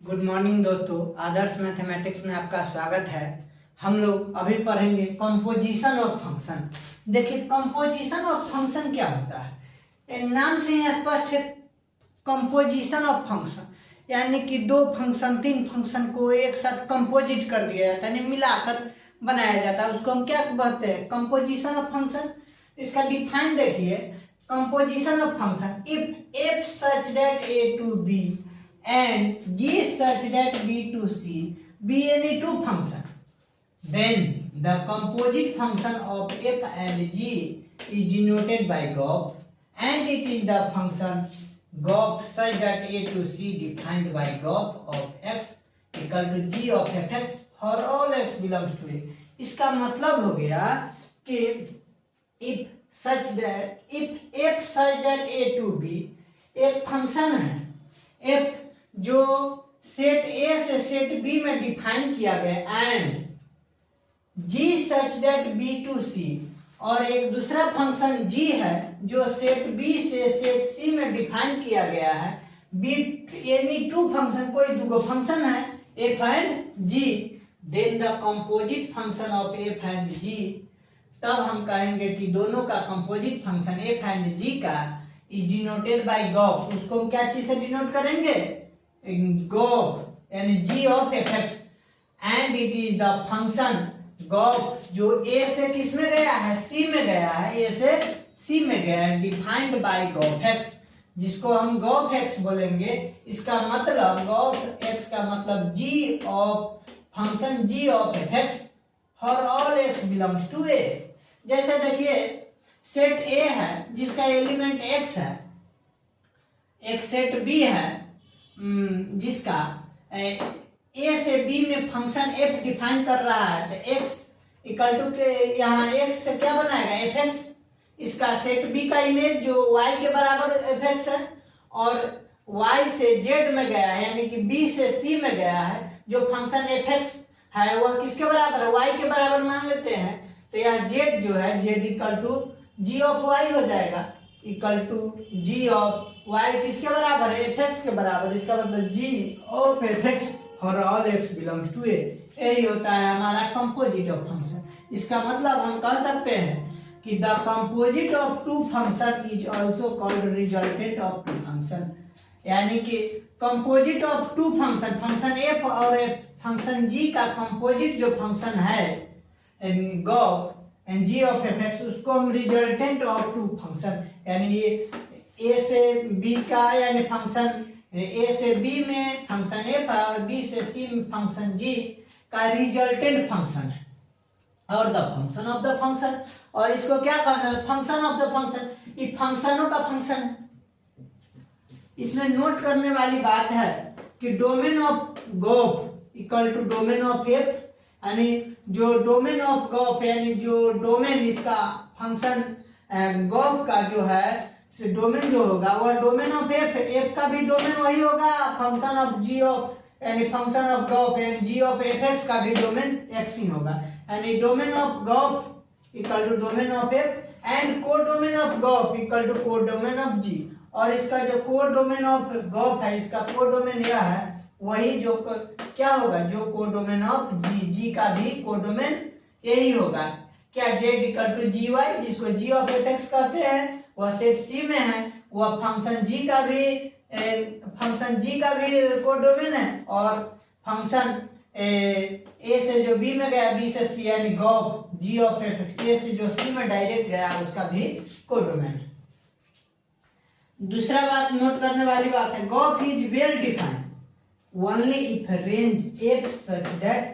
Good morning दोस्तों, आदर्श mathematics में आपका स्वागत है। हम लोग अभी पढ़ेंगे कंपोजिशन ऑफ फंक्शन। देखिए कंपोजिशन ऑफ फंक्शन क्या होता है। नाम से ही स्पष्ट है, कंपोजिशन ऑफ फंक्शन यानी कि दो फंक्शन तीन फंक्शन को एक साथ कंपोजिट कर दिया जाता है, यानी मिलाकर बनाया जाता है। उसको हम क्या कहते हैं, कंपोजिशन ऑफ फंक्शन। इसका डिफाइन देखिए, composition of function if such that a to b and g such that b to c be any two function, then the composite function of f and g is denoted by gauge and it is the function gauge such that a to c defined by gauge of x equal to g of fx for all x belongs to a। इसका मतलब हो गया कि if such that a to b एक function है, f जो set A से set B में डिफाइन किया गया and G such that B to C, और एक दूसरा फंक्शन G है जो सेट B से सेट C में डिफाइन किया गया है। B एनी टू फंक्शन, कोई दो फंक्शन है f and G, then the composite function of f and G, तब हम कहेंगे कि दोनों का composite function f and G का इज डिनोटेड बाय गॉफ। उसको हम क्या चीज से डिनोट करेंगे, गॉफ यानी g of fx and it is the function gof जो a से किस में गया है, c में गया है, a से c में गया है, डिफाइंड बाय गॉफ x, जिसको हम गॉफ x बोलेंगे। इसका मतलब गॉफ x का मतलब g of function g of fx for all x belongs to a। जैसे देखिए सेट A है जिसका एलिमेंट x है, एक सेट B है जिसका A से B में फंक्शन f डिफाइन कर रहा है, तो x इक्वल टू के यहाँ x से क्या बनाएगा fx। इसका सेट B का इमेज जो y के बराबर fx है और y से z में गया है, यानी कि B से C में गया है, जो फंक्शन fx है वह किसके बराबर है, y के बराबर मान लेते हैं। तो यह z जो है z equal to g of y हो जाएगा, equal to g of y किसके बराबर है, fx के बराबर। इसका मतलब g of fx for all x belongs to a। यही होता है हमारा कंपोजिट ऑफ फंक्शन। इसका मतलब हम कह सकते हैं कि the composite of two function is also called resultant of two function, यानी कि composite of two function, function f और फंक्शन g का कंपोजिट जो फंक्शन है gof and g of fx, उसको हम रिजल्टेंट ऑफ टू फंक्शन, यानी ये a से b का यानी फंक्शन a से b में फंक्शन f और b से c में फंक्शन g का रिजल्टेंट फंक्शन है, और the function of the function, और इसको क्या कहते हैं, फंक्शन ऑफ द फंक्शन। ये फंक्शनों का फंक्शन है। इसमें नोट करने वाली बात है कि domain of gof equal to domain of f, यानी जो डोमेन ऑफ गॉफ यानी जो डोमेन इसका फंक्शन गॉफ का जो है डोमेन जो होगा वह डोमेन ऑफ f का भी डोमेन वही होगा, फंक्शन ऑफ g ऑफ यानी फंक्शन ऑफ गॉफ यानी g ऑफ fx का भी डोमेन x ही होगा, यानी domain of gof equal to domain of f and को domain of gof equal to को डोमेन ऑफ g। और इसका जो को डोमेन ऑफ गॉफ है, इसका को डोमेन यह है वही जो क्या होगा, जो को डोमेन ऑफ g का भी को डोमेन यही होगा। क्या z इक्वल टू gy, जिसको g ऑफ fx कहते हैं, वह सेट C में है, वह फंक्शन g का भी को डोमेन है, और फंक्शन a से जो b में गया, b से c यानी gof g of fx, a से जो c में डायरेक्ट गया उसका भी को डोमेन है। दूसरा बात नोट करने वाली बात है, gof is well defined only if range f such that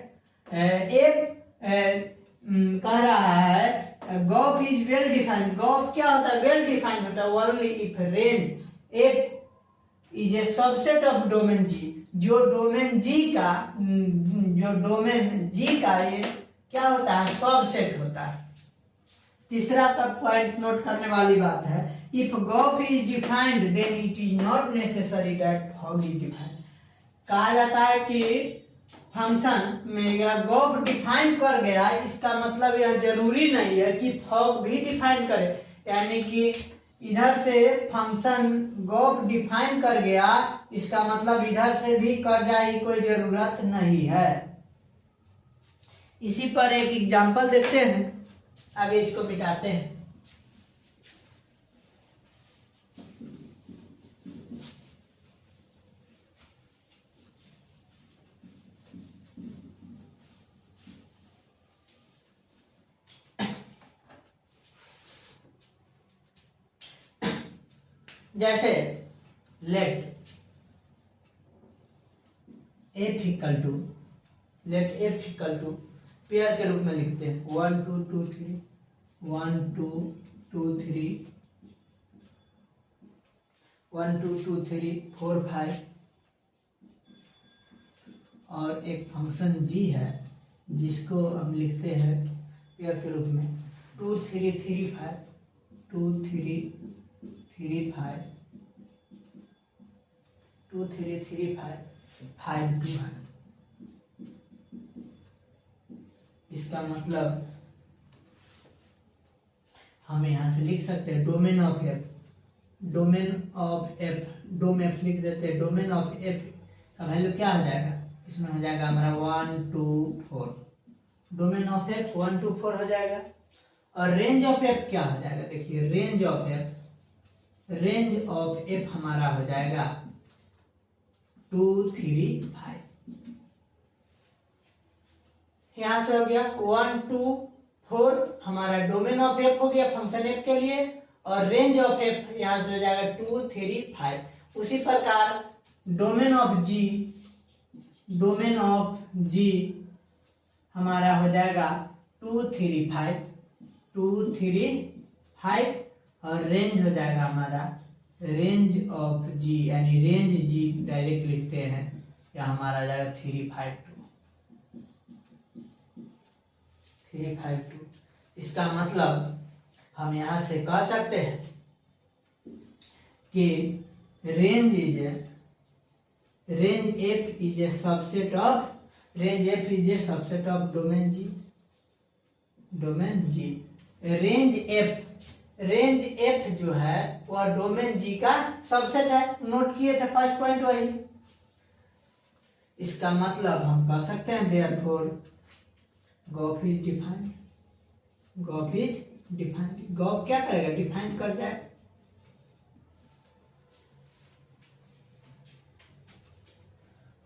कह रहा है gof is well defined. Gof क्या होता है, वेल डिफाइंड होता है only if range f is a subset of domain g, जो डोमेन g का ये क्या होता है, सबसेट होता है। तीसरा तब पॉइंट नोट करने वाली बात है, if gof is defined then it is not necessary that fog is defined. कहा जाता है कि फंक्शन में यह गॉफ डिफाइन कर गया, इसका मतलब यह जरूरी नहीं है कि फॉग भी डिफाइन करे, यानी कि इधर से फंक्शन गॉप डिफाइन कर गया, इसका मतलब इधर से भी कर जाए की कोई जरूरत नहीं है। इसी पर एक एग्जांपल देखते हैं, आगे इसको मिटाते हैं। जैसे let F equal to pair के रूप में लिखते हैं 1 2 2 3 1 2 2 3 1 2 2 3 4 5 और एक फंक्शन g है जिसको हम लिखते हैं पेयर के रूप में 2 3 3 5 2 3 3 5 2 3 3 5 5 2 है। इसका मतलब हम यहाँ से लिख सकते हैं domain of F dom F लिख देते हैं। डोमेन ऑफ एफ का वैल्यू क्या हो जाएगा, इसमें हो जाएगा हमारा 1 2 4। डोमेन ऑफ एफ 1 2 4 हो जाएगा। और रेंज ऑफ एफ क्या हो जाएगा, देखिए रेंज ऑफ एफ हमारा हो जाएगा 2 3 5। यहां से हो गया 1 2 4 हमारा डोमेन ऑफ एफ हो गया फंक्शन एफ के लिए, और रेंज ऑफ एफ यहां से हो जाएगा 2 3 5। उसी प्रकार डोमेन ऑफ जी हमारा हो जाएगा 2 3 5 2 3 5, और रेंज हो जाएगा हमारा रेंज ऑफ जी, यानी रेंज जी डायरेक्ट लिखते हैं, या हमारा आ जाएगा 3 5 2। इसका मतलब हम यहां से कह सकते हैं कि range F is a subset of domain G. Range F जो है वह डोमेन जी का सबसेट है। नोट किए थे फर्स्ट पॉइंट वही। इसका मतलब हम कह सकते हैं therefore gof is defined. Gof क्या करेगा, डिफाइन कर जाए।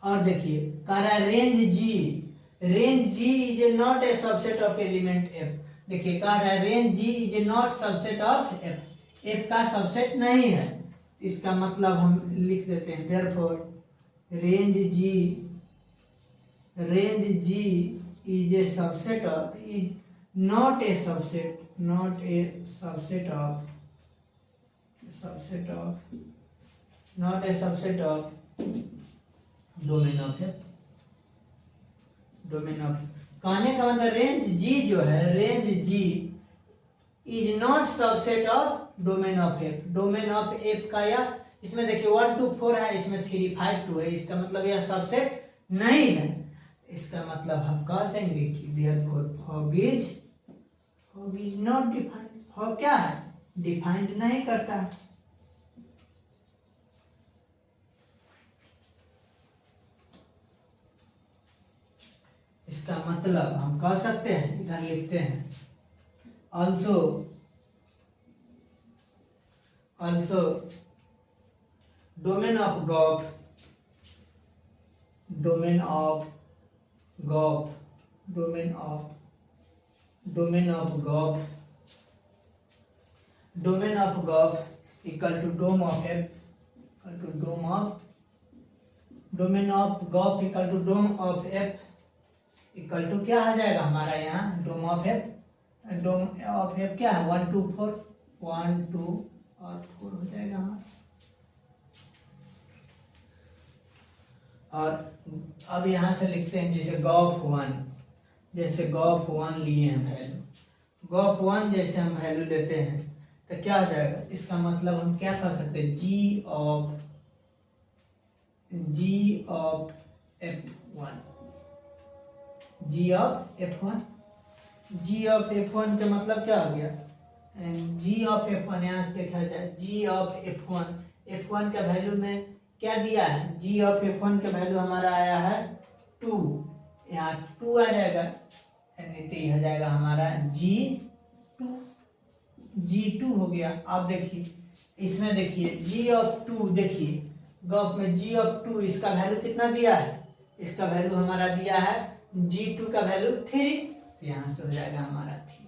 और देखिए कह रहा है range G is not a subset of element F. देखिए कह रहा है range G is not subset of F का सबसेट नहीं है। इसका मतलब हम लिख देते हैं therefore range G is a subset of is not a subset of domain of F. कहने का मतलब रेंज जी जो है, range G is not subset of domain of F. Domain of F का या इसमें देखिए 1 2 4 है, इसमें 3 5 2 है। इसका मतलब यह सबसेट नहीं है। इसका मतलब हम कह देंगे कि therefore fog is not defined. Fog क्या है, डिफाइंड नहीं करता है। इसका मतलब हम कह सकते हैं, इधर लिखते हैं also domain of GOP equal to dom of f equal to क्या आ जाएगा हमारा यहाँ डोम ऑफ एफ क्या है 1 2 4 1 2 और 4 हो जाएगा हमारा। और अब यहाँ से लिखते हैं जैसे गॉफ 1 लिए हैं वैल्यू, गॉफ 1 जैसे हम वैल्यू लेते हैं तो क्या हो जाएगा। इसका मतलब हम क्या कर सकते हैं जी ऑफ F1 का मतलब क्या हो गया, जी ऑफ F1 यहाँ से देखा जाए, जी ऑफ F1 का वैल्यू में क्या दिया है, जी ऑफ F1 का वैल्यू हमारा आया है 2, यहाँ 2 आ जाएगा, यानी तो यह हो जाएगा हमारा G2 हो गया। अब देखिए इसमें देखिए जी ऑफ 2, देखिए गॉफ में जी ऑफ 2 इसका वैल्यू कितना दिया है, इसका वैल्यू हमारा दिया है G2 का वैल्यू 3, तो यहाँ से हो जाएगा हमारा 3।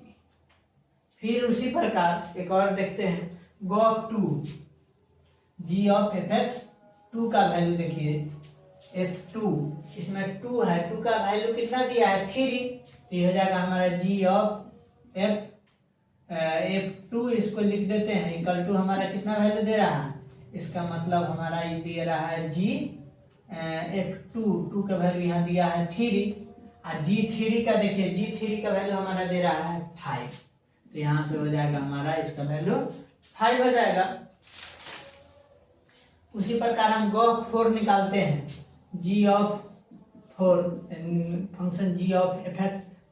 फिर उसी प्रकार एक और देखते हैं, गॉफ 2, जी ऑफ Fx2 का वैल्यू देखिए F2, इसमें 2 है, 2 का वैल्यू कितना दिया है 3, तो ये हो जाएगा हमारा जी ऑफ F2, इसको लिख देते हैं इक्वल टू हमारा कितना वैल्यू दे रहा है, इसका मतलब हमारा ये दे रहा है जी F2 का वैल्यू यहाँ दिया है 3, और G3 का देखिए, G3 का वैल्यू हमारा दे रहा है 5, तो यहाँ से हो जाएगा हमारा इसका वैल्यू 5 हो जाएगा। उसी प्रकार हम गॉफ 4 निकालते हैं, g of 4 function g of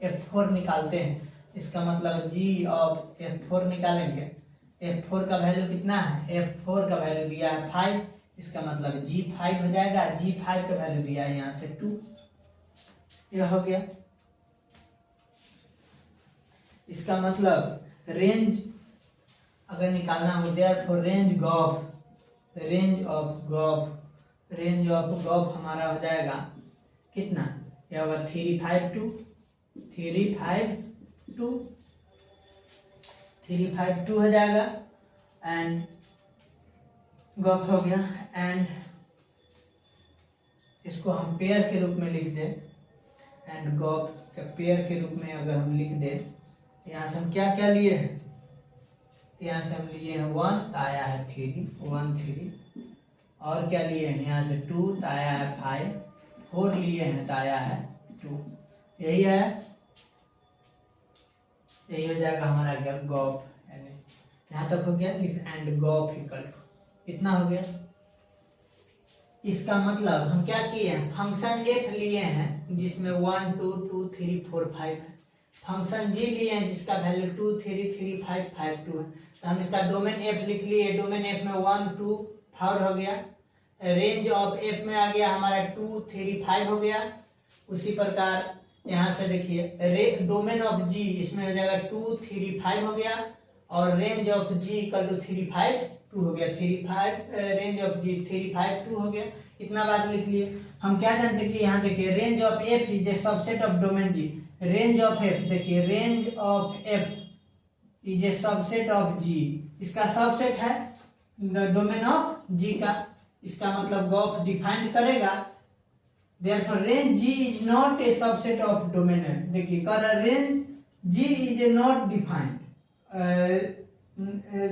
F4 निकालते हैं, इसका मतलब जी ऑफ F4 निकालेंगे, F4 का वैल्यू कितना है, F4 का वैल्यू दिया है 5, इसका मतलब G5 हो जाएगा, G5 का वैल्यू दिया है यहाँ से 2, यह हो गया। इसका मतलब रेंज अगर निकालना हो, देयरफॉर रेंज ऑफ गॉफ हमारा हो जाएगा कितना, यह होगा 3 5 2 हो जाएगा, एंड गॉफ हो गया। एंड इसको हम पेयर के रूप में लिख दें, एंड गॉफ का पेयर के रूप में अगर हम लिख दें, यहाँ से हम क्या क्या लिए हैं, यहाँ से हम लिए हैं 1, तो आया है 3, 1 3, और क्या लिए हैं यहाँ से 2, तो आया है 5, 4 लिए हैं तो आया है 2, यही है, यही हो जाएगा हमारा गॉफ, यहाँ तक हो गया। एंड गॉफ इक्वल इतना हो गया। इसका मतलब हम क्या किए हैं, फंक्शन f लिए हैं जिसमें 1 2 2 3 4 5 है, फंक्शन g लिए हैं जिसका वैल्यू 2 3 3 5 5 2 है, तो हम इसका डोमेन f लिख लिए, डोमेन f में 1 2 4 हो गया, रेंज ऑफ f में आ गया हमारा 2 3 5 हो गया। उसी प्रकार यहाँ से देखिए डोमेन ऑफ g इसमें हो जाएगा 2 3 5 हो गया, और range of g equal to 3 5 2 हो गया, 3 5 रेंज ऑफ g 3 5 2 हो गया। इतना बात लिख लिए। हम क्या जानते हैं कि यहाँ देखिए range of f is a subset of domain g, range of f देखिए range of f is a subset of g, इसका सबसेट है डोमेन ऑफ g का, इसका मतलब गॉफ डिफाइन करेगा, therefore range g is not a subset of domain f। देखिए कह रहा range g is not defined,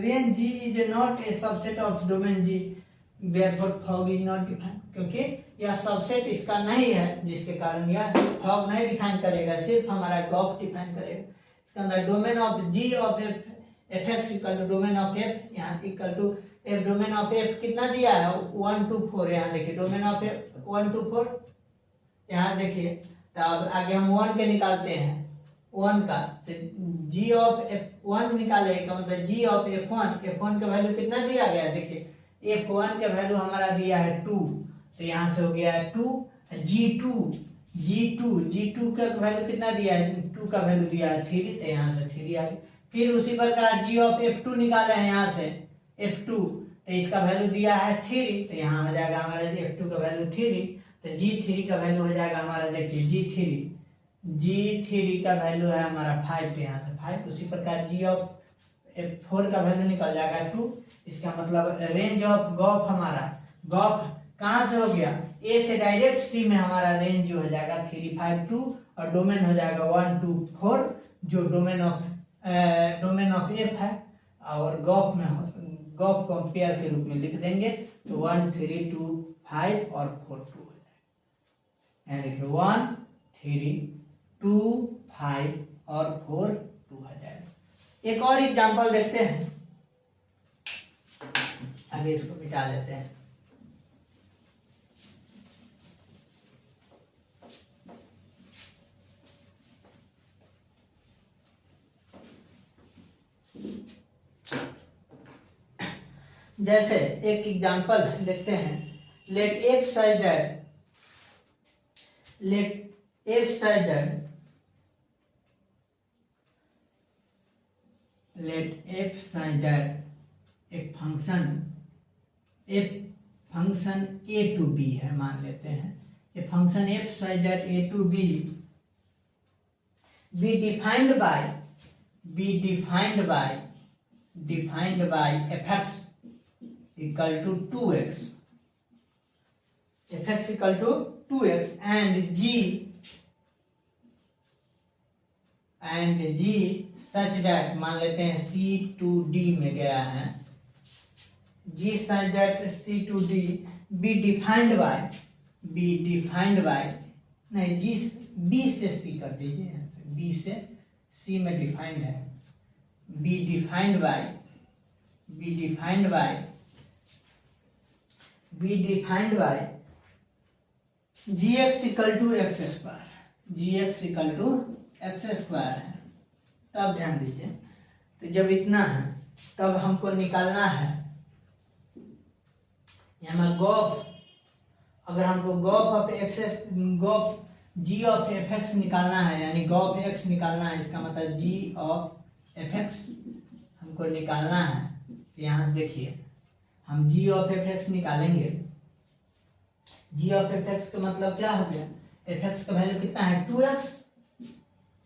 range g is not a subset of domain g, therefore fog is not defined, क्योंकि यह subset इसका नहीं है, जिसके कारण यह फॉग नहीं डिफाइन करेगा, सिर्फ हमारा गॉफ डिफाइन करेगा। इसके अंदर domain of g of F x equal to domain of f, यहाँ equal to f, domain of f कितना दिया है 1 2 4, यहाँ देखिए डोमेन ऑफ एफ 1 2 4, यहाँ देखिए, तो अब आगे हम 1 के निकालते हैं, 1 का तो जी ऑफ F1 निकाले का मतलब जी ऑफ F1 का वैल्यू कितना दिया गया है, देखिए F1 का वैल्यू हमारा दिया है 2, तो यहाँ से हो गया है 2, G2 का वैल्यू कितना दिया है, 2 का वैल्यू दिया है 3, तो यहाँ से 3 आ गया। फिर उसी प्रकार जी ऑफ F2 निकाले हैं, यहाँ से F2, तो इसका वैल्यू दिया है 3, तो यहाँ हो जाएगा हमारा F2 का वैल्यू 3, तो G3 का वैल्यू हो जाएगा हमारा देखिए G3 का वैल्यू है हमारा 5, तो यहाँ से 5। उसी प्रकार जी ऑफ F4 का वैल्यू निकल जाएगा 2, इसका मतलब रेंज ऑफ गॉफ हमारा गॉफ कहाँ से हो गया, ए से डायरेक्ट सी में हमारा रेंज जो हो जाएगा 3 5 2, और डोमेन हो जाएगा 1 2 4, जो डोमेन ऑफ एफ है, और गॉफ को हम पेयर के रूप में लिख देंगे, तो 1 3 2 5 और 4 2 हो जाएगा, यहाँ देखिए 1 3 2 5 और 4 2 हो जाएगा। एक और एग्जांपल देखते हैं, आगे इसको मिटा लेते हैं। जैसे एक एग्जांपल देखते हैं, लेट एफ सच दैट एक फंक्शन ए टू बी है, मान लेते हैं ये function F such that A to B be defined by fx equal to 2x and g such that, मान लेते हैं C to D में गया है, g such that C to D be defined by नहीं, g B से C कर दीजिए, B से C में डिफाइंड है, be defined by gx equal to X square है। तब ध्यान दीजिए, तो जब इतना है तब हमको निकालना है यहाँ गॉफ, अगर हमको gof G of F X निकालना है, यानी गॉफ एक्स निकालना है, इसका मतलब जी ऑफ एफ एक्स हमको निकालना है। तो यहाँ देखिए हम जी ऑफ एफ एक्स निकालेंगे, जी ऑफ एफ एक्स का मतलब क्या हो गया, एफ एक्स का वैल्यू कितना है 2x,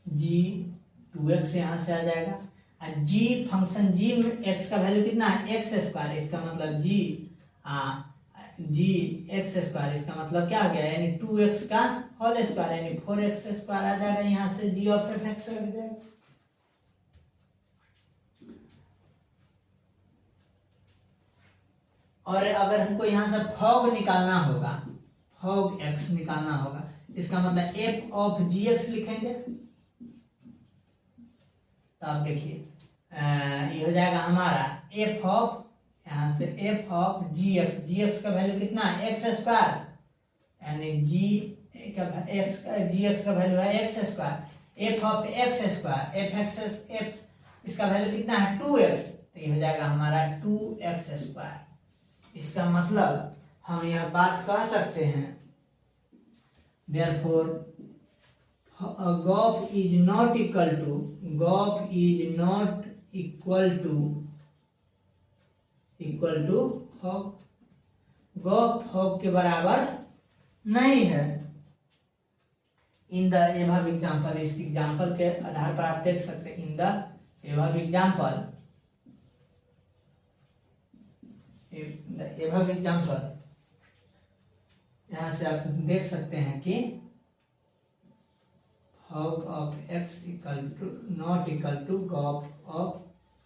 जी 2x यहाँ से आ जाएगा, और जी फंक्शन जी में एक्स का वैल्यू कितना है एक्स स्क्वायर, इसका मतलब जी एक्स स्क्वायर, इसका मतलब क्या हो गया, यानी 2x का होल स्क्वायर, यानी 4x स्क्वायर आ जाएगा, यहाँ से जी ऑफ एफ एक्स लग जाएगा। और अगर हमको यहाँ से फॉग निकालना होगा, फॉग एक्स निकालना होगा, इसका मतलब एफ ऑफ जी एक्स लिखेंगे। तो आप देखिए ये हो जाएगा हमारा एफ ऑफ, यहाँ से एफ ऑफ जी एक्स का वैल्यू कितना है एक्स स्क्वायर, यानी जी एक्स का वैल्यू है x square, F of x square F इसका वैल्यू कितना है 2x, तो ये हो जाएगा हमारा 2x स्क्वायर। इसका मतलब हम यह बात कह सकते हैं, therefore gof is not equal to fog, gof fog के बराबर नहीं है। इन द एबव एग्जाम्पल, इस एग्जाम्पल के आधार पर आप देख सकते हैं, इन द एबव एग्जाम्पल यहाँ से आप देख सकते हैं कि fog of X not equal to gof of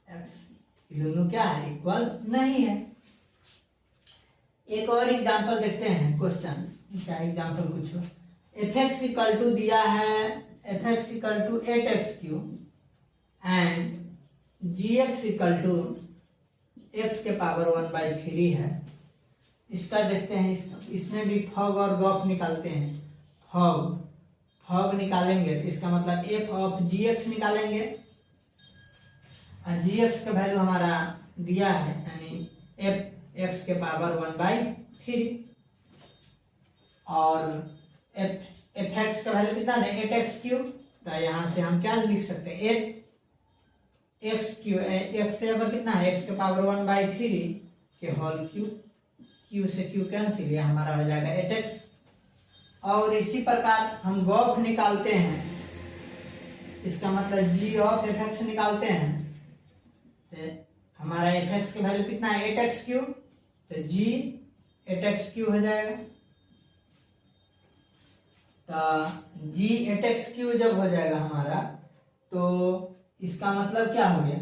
X, ये दोनों क्या है इक्वल नहीं है। एक और एग्जांपल देखते हैं, क्वेश्चन चाहे एग्जांपल कुछ हो, एफ एक्स इक्वल टू दिया है F x equal to 8x³ and G X equal to X के पावर 1/3 है। इसका देखते हैं, इसमें भी फॉग और गॉफ निकालते हैं। फॉग निकालेंगे तो इसका मतलब एफ ऑफ जी एक्स निकालेंगे, और जी एक्स का वैल्यू हमारा दिया है, यानी एफ एक्स के पावर 1/3, और एफ एक्स का वैल्यू कितना है 8x³। तो यहाँ से हम क्या लिख सकते हैं 8x³ एक्स के पावर कितना है एक्स के पावर 1/3 के होल क्यूब, क्यू से क्यू कैंसिल, ये हमारा हो जाएगा 8x। और इसी प्रकार हम गॉफ निकालते हैं, इसका मतलब जी ऑफ एफ एक्स निकालते हैं, तो हमारा एफ एक्स का वैल्यू कितना है 8x³, तो जी 8x³ हो जाएगा। तो जी 8x³ जब हो जाएगा हमारा, तो इसका मतलब क्या हो गया,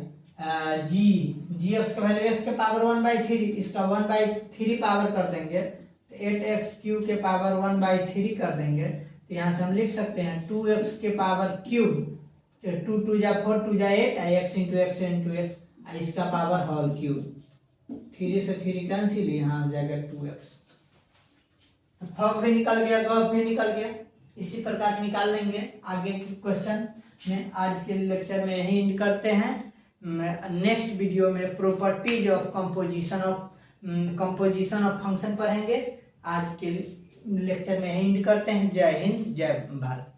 जी एक्स का वैल्यू एक्स के पावर 1/3, इसका 1/3 पावर कर देंगे, तो 8x³ के पावर 1/3 कर देंगे, तो यहाँ से हम लिख सकते हैं 2x के पावर क्यूब, 2 2 जा 4 2 जा 8, x इंटू x, इसका पावर होल क्यूब, 3 से 3 कैंसिल, यहाँ आ जाएगा 2x। फॉग भी निकल गया, गॉफ भी निकल गया। इसी प्रकार निकाल लेंगे आगे के क्वेश्चन में। आज के लेक्चर में यही एंड करते हैं। नेक्स्ट वीडियो में properties of composition of composition of function पढ़ेंगे। आज के लेक्चर में यही करते हैं। जय हिंद, जय भारत।